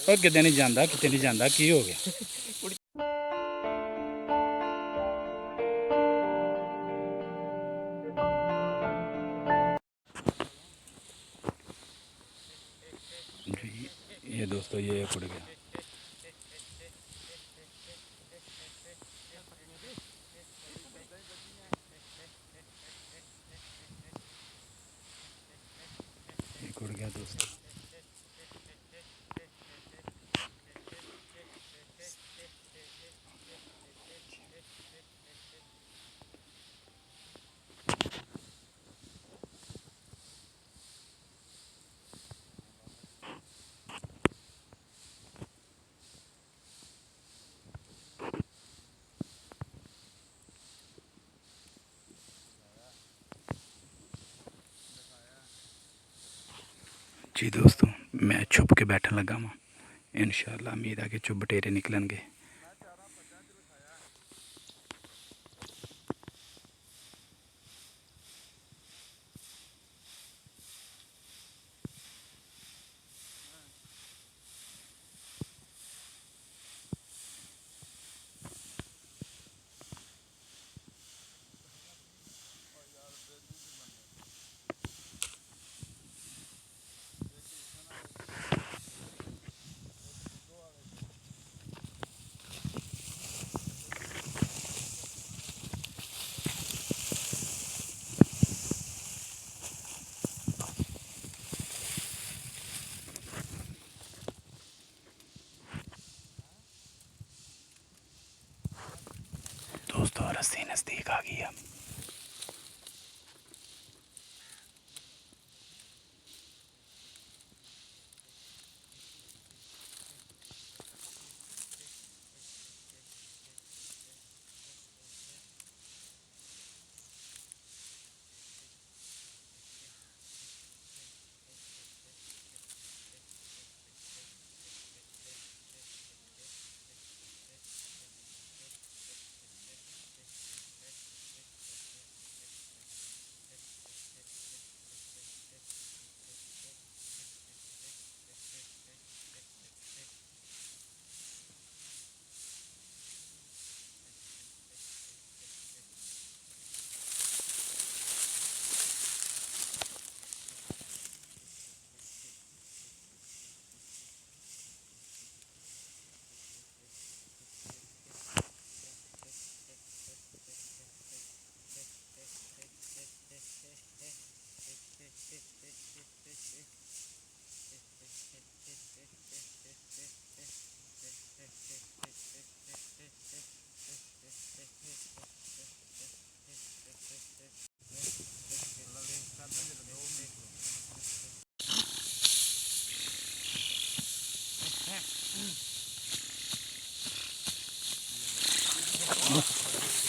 ਉਹ ਕਿਤੇ ਨਹੀਂ ਜਾਂਦਾ, ਕਿਤੇ ਨਹੀਂ ਜਾਂਦਾ, ਕੀ ਹੋ ਗਿਆ? ये दोस्तों ये उड़ गया। एक उड़ गया दोस्तों। जी दोस्तों, मैं छुप के बैठन लगा वहाँ। इंशाअल्लाह उम्मीद है कि चुप बटेरे निकलणगे। दोस्तों रस्सी नज़दीक आ गई है।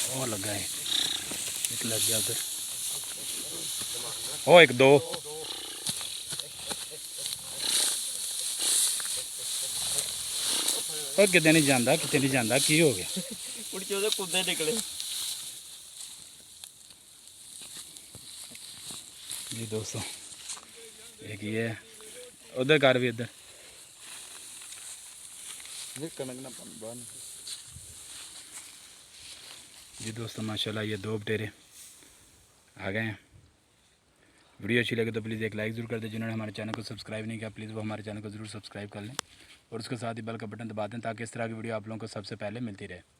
वो लगा है, एक लग गया उधर। ओ एक दो ਉਹ ਕਿਤੇ ਨਹੀਂ ਜਾਂਦਾ, ਕਿਤੇ ਨਹੀਂ ਜਾਂਦਾ, ਕੀ ਹੋ ਗਿਆ? उड़ के उधर कूदे निकले। जी दोस्तों एक ये है, उधर कर भी इधर। जी दोस्तों माशाल्लाह ये दो बटेरे आ गए हैं। वीडियो अच्छी लगे तो प्लीज़ एक लाइक ज़रूर कर दें। जिन्होंने हमारे चैनल को सब्सक्राइब नहीं किया प्लीज़ वो हमारे चैनल को ज़रूर सब्सक्राइब कर लें और उसके साथ ही बेल का बटन दबा दें ताकि इस तरह की वीडियो आप लोगों को सबसे पहले मिलती रहे।